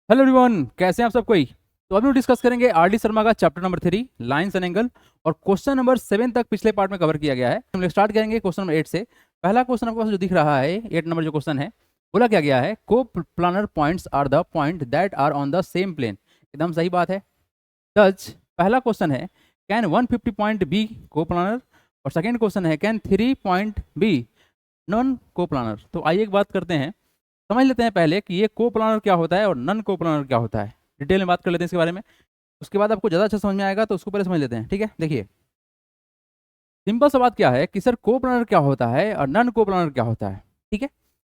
Hello everyone, कैसे हैं आप सब कोई। तो अभी हम डिस्कस करेंगे आर डी शर्मा का chapter number 3 lines and angle. और क्वेश्चन नंबर 7 तक पिछले पार्ट में कवर किया गया है। हम लोग स्टार्ट करेंगे क्वेश्चन नंबर 8 से। पहला क्वेश्चन आपको जो दिख रहा है 8 नंबर जो क्वेश्चन है, बोला क्या गया है, coplanar points are the point that are on the same plane. एकदम सही बात है। जज पहला क्वेश्चन है, can 150 point be coplanar. और सेकेंड क्वेश्चन है, can 3 point be non coplanar. तो आइए एक बात करते हैं, समझ लेते हैं पहले कि ये को प्लानर क्या होता है और नन को प्लानर क्या होता है। डिटेल में बात कर लेते हैं इसके बारे में, उसके बाद आपको ज़्यादा अच्छा समझ में आएगा। तो उसको पहले समझ लेते हैं, ठीक है। देखिए, सिंपल सा बात क्या है कि सर को प्लानर क्या होता है और नन को प्लानर क्या होता है, ठीक है।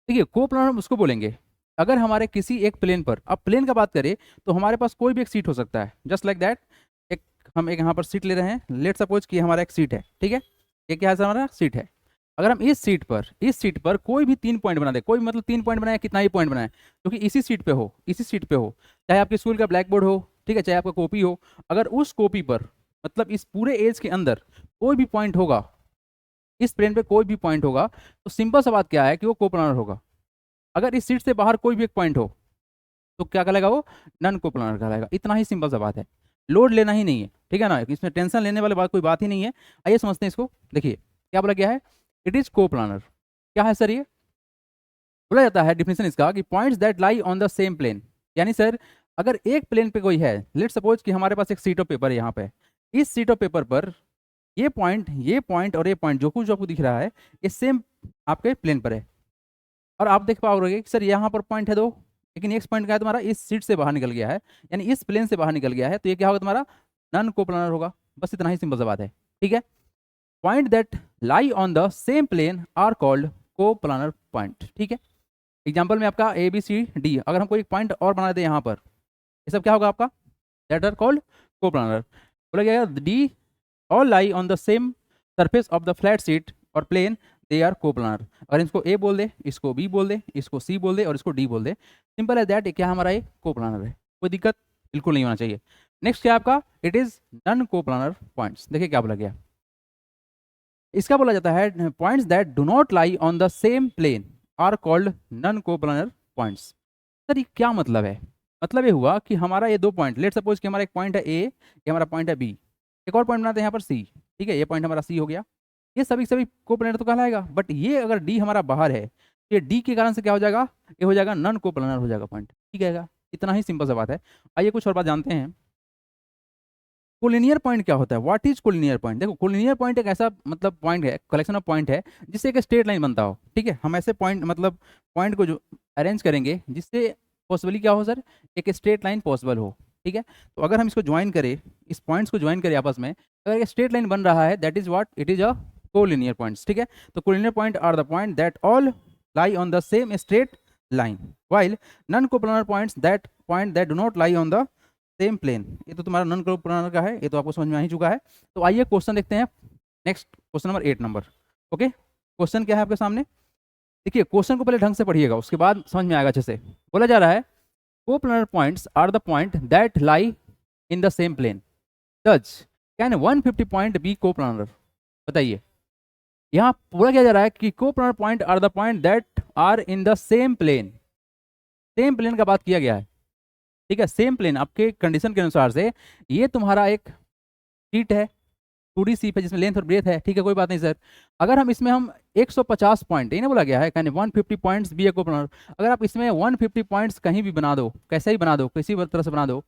देखिए, को प्लानर हम उसको बोलेंगे अगर हमारे किसी एक प्लेन पर, अब प्लेन का बात करें तो हमारे पास कोई भी एक सीट हो सकता है, जस्ट लाइक दैट। एक हम एक यहाँ पर सीट ले रहे हैं, लेट सपोज कि हमारा एक सीट है, ठीक है। ये क्या है सर, हमारा सीट है। अगर हम इस सीट पर कोई भी 3 पॉइंट बना दे, कोई मतलब 3 पॉइंट बनाए, कितना ही पॉइंट बनाए, क्योंकि इसी सीट पे हो, चाहे आपके स्कूल का ब्लैक बोर्ड हो, ठीक है, चाहे आपका कॉपी हो। अगर उस कॉपी पर, मतलब इस पूरे एज के अंदर कोई भी पॉइंट होगा, इस प्लेन पे कोई भी पॉइंट होगा, तो सिंपल सा बात क्या है कि वो कोप्लानर होगा। अगर इस सीट से बाहर कोई भी एक पॉइंट हो तो क्या कहलाएगा, वो नन कोप्लानर कहलाएगा। इतना ही सिंपल सा बात है, लोड लेना ही नहीं है, ठीक है ना, इसमें टेंशन लेने वाली बात कोई बात ही नहीं है। आइए समझते हैं इसको। देखिए क्या बोला गया है, इट इज कोप्लानर। क्या है सर ये, बोला जाता है डिफिनेशन इसका कि points that lie on the same plane. यानी सर, अगर एक प्लेन पे कोई है, लेट सपोज कि हमारे पास एक सीट ऑफ पेपर है यहाँ पे, इस सीट ऑफ पेपर पर ये पॉइंट और ये पॉइंट जो कुछ आपको दिख रहा है, ये सेम आपके प्लेन पर है। और आप देख पाओगे कि सर यहाँ पर पॉइंट है दो, लेकिन एक पॉइंट क्या है तुम्हारा, इस सीट से बाहर निकल गया है, यानी इस प्लेन से बाहर निकल गया है, तो ये क्या होगा तुम्हारा, नन कोप्लानर होगा। बस इतना ही सिंपल सा बात है, ठीक है। Point that lie on the same plane are called coplanar point, ठीक है। एग्जाम्पल में आपका ए बी सी डी, अगर हम कोई पॉइंट और बना दें यहाँ पर, ये सब क्या होगा आपका, दैट आर कॉल्ड कोप्लानर। बोला गया D all lie on the same surface of the flat sheet और प्लेन, दे आर कोप्लानर। अगर इसको ए बोल दे, इसको बी बोल दे, इसको सी बोल दे और इसको डी बोल दे, सिंपल है दैट, क्या हमारा ये कोप्लानर है। कोई दिक्कत बिल्कुल नहीं होना चाहिए। नेक्स्ट क्या है आपका, it is non coplanar points. देखिए क्या बोला गया, इसका बोला जाता है points that do not lie on the same plane are called non coplanar points. Sir ये क्या मतलब है, मतलब ये हुआ कि हमारा ये दो पॉइंट, लेट सपोज कि हमारा एक पॉइंट है ए, ये हमारा पॉइंट है बी, एक और पॉइंट बनाते हैं यहाँ पर सी, ठीक है, ये पॉइंट हमारा सी हो गया। ये सभी सभी कोप्लानर तो कहलाएगा, बट ये अगर डी हमारा बाहर है, तो ये डी के कारण से क्या हो जाएगा, ये हो जाएगा नन कोप्लानर हो जाएगा पॉइंट, ठीक है। इतना ही सिंपल सा बात है। आइए कुछ और बात जानते हैं। कोलिनियर पॉइंट क्या होता है, व्हाट इज कोलिनियर पॉइंट। देखो, कोलिनियर पॉइंट एक ऐसा मतलब पॉइंट है, कलेक्शन ऑफ पॉइंट है, जिससे एक स्ट्रेट लाइन बनता हो, ठीक है। हम ऐसे पॉइंट मतलब पॉइंट को जो अरेंज करेंगे जिससे पॉसिबली क्या हो सर, एक स्ट्रेट लाइन पॉसिबल हो, ठीक है। तो अगर हम इसको ज्वाइन करें, इस पॉइंट्स को ज्वाइन करें आपस में, अगर एक स्ट्रेट लाइन बन रहा है, that is what, it is a collinear points, ठीक है। तो collinear point are the point that all lie on the same straight line, while non coplanar point that do not lie on the same plane. ये तो तुम्हारा none coplanar का है, ये तो आपको समझ में आ ही चुका है। तो आइए क्वेश्चन देखते हैं, next question number 8 number. Okay, question क्या है आपके सामने। देखिए, क्वेश्चन को पहले ढंग से पढ़िएगा, उसके बाद समझ में आएगा अच्छे से। बोला जा रहा है, coplanar points are the point that lie in the same plane, जज कैन 150 पॉइंट बी कोप्लानर। बताइए, यहाँ पूरा किया जा रहा है कि coplanar point are the point that are in the same plane. Same plane का बात किया गया है, ठीक है। सेम प्लेन आपके कंडीशन के अनुसार से, ये तुम्हारा एक शीट है, 2D शीट है जिसमें लेंथ और ब्रेथ है, ठीक है, कोई बात नहीं सर। अगर हम 150 पॉइंट, ये ना बोला गया है कहने 150 पॉइंट्स बी ए कोप्लानर, अगर आप इसमें 150 पॉइंट्स कहीं भी बना दो, कैसे ही बना दो, किसी भी तरह से बना दो,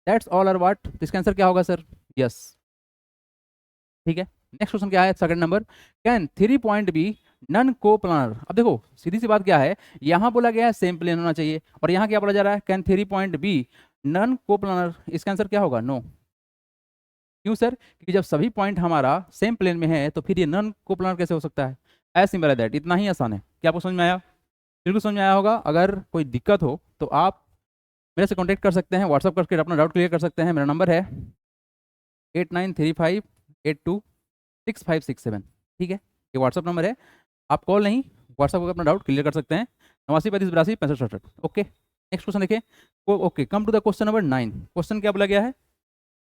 दैट्स ऑल आर व्हाट, तो इसका आंसर क्या होगा सर, यस, ठीक है। नेक्स्ट क्वेश्चन क्या है, second number, can 3 point be non coplanar. अब देखो सीधी सी बात क्या है, यहाँ बोला गया है सेम प्लेन होना चाहिए, और यहाँ क्या बोला जा रहा है, can 3 point be non coplanar. इसका आंसर क्या होगा, नो। क्यों सर, क्योंकि जब सभी पॉइंट हमारा सेम प्लेन में है तो फिर ये नन कोप्लानर कैसे हो सकता है। एज सिंपल एज दैट, इतना ही आसान है। क्या आपको समझ में आया, बिल्कुल समझ में आया होगा। अगर कोई दिक्कत हो तो आप मेरे से कॉन्टेक्ट कर सकते हैं, व्हाट्सअप करके अपना डाउट क्लियर कर सकते हैं। मेरा नंबर है 8935826567, ठीक है, ये व्हाट्सअप नंबर है। आप कॉल नहीं, व्हाट्सअप करके अपना डाउट क्लियर कर सकते हैं। 8935826567, ओके। नेक्स्ट क्वेश्चन देखिए, okay, come to the question number 9। Question क्या बोला गया है,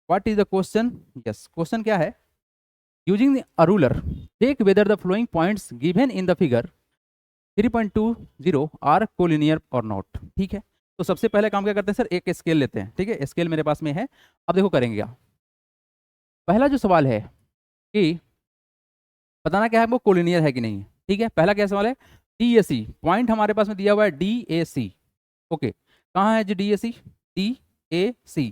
what is the question, yes, question क्या है, using a ruler take whether the following points given in the figure 3.20 are collinear और नॉट, ठीक है। तो सबसे पहले काम क्या करते हैं सर, एक स्केल लेते हैं, ठीक है, स्केल मेरे पास में है। अब देखो करेंगे क्या। पहला जो सवाल है कि बताना क्या है हमको, कोलिनियर है कि नहीं है, ठीक है। पहला क्या सवाल है, डी ए सी, पॉइंट हमारे पास में दिया हुआ है डी ए सी, ओके, कहाँ है G D A C, D A सी।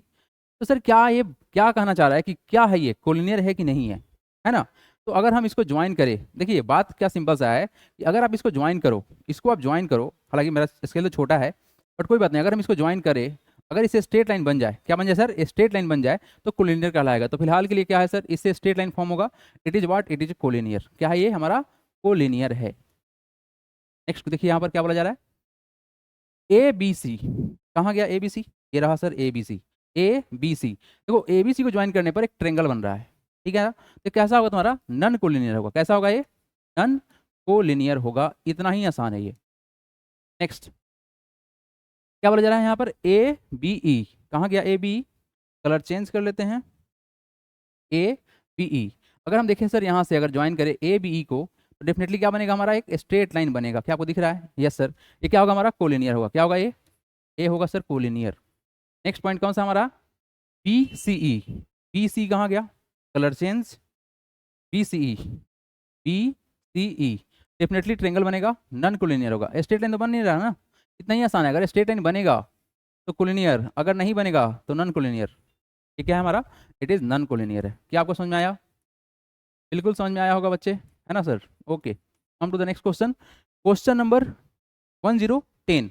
तो सर क्या ये क्या कहना चाह रहा है कि क्या है ये, कोलिनियर है कि नहीं है ना। तो अगर हम इसको ज्वाइन करें, देखिए बात क्या सिंपल सा है कि अगर आप इसको ज्वाइन करो, इसको आप ज्वाइन करो, हालांकि मेरा स्केल तो छोटा है बट कोई बात नहीं, अगर हम इसको ज्वाइन करें, अगर इसे स्ट्रेट लाइन बन जाए, क्या बन जाए सर, स्ट्रेट लाइन बन जाए तो कोलिनियर कहलाएगा। तो फिलहाल के लिए क्या है सर, इससे स्ट्रेट लाइन फॉर्म होगा, it is what, it is collinear. क्या है ये, हमारा कोलिनियर है। नेक्स्ट देखिए यहाँ पर क्या बोला जा रहा है, ए बी सी, कहाँ गया ए बी सी, ये रहा sir A B C, A B C. देखो ए बी सी को ज्वाइन करने पर एक ट्रेंगल बन रहा है, ठीक है ना। तो कैसा होगा तुम्हारा, नन कोलिनियर होगा। कैसा होगा ये, नन कोलिनियर होगा, इतना ही आसान है ये। नेक्स्ट क्या बोला जा रहा है यहाँ पर, ए बी ई, कहाँ गया ए बी, कलर चेंज कर लेते हैं, ए बी ई। अगर हम देखें सर यहाँ से अगर ज्वाइन करें ए बी ई को, तो डेफिनेटली क्या बनेगा हमारा, एक स्ट्रेट लाइन बनेगा। क्या आपको दिख रहा है, यस सर, ये क्या होगा हमारा, कोलिनियर होगा। क्या होगा ये, ए होगा सर कोलिनियर। नेक्स्ट पॉइंट कौन सा हमारा, बी सी ई, बी सी कहाँ गया, कलर चेंज, बी सी ई, बी सी ई, डेफिनेटली ट्रेंगल बनेगा, नन कोलिनियर होगा। स्ट्रेट लाइन तो बन नहीं रहा ना, इतना ही आसान है। अगर स्ट्रेट लाइन बनेगा तो कोलिनियर, अगर नहीं बनेगा तो नन कोलिनियर। ये क्या है हमारा, इट इज नन कोलिनियर है। क्या आपको समझ में आया, बिल्कुल समझ में आया होगा बच्चे, है ना sir. Okay, come to the next question, question number 1010।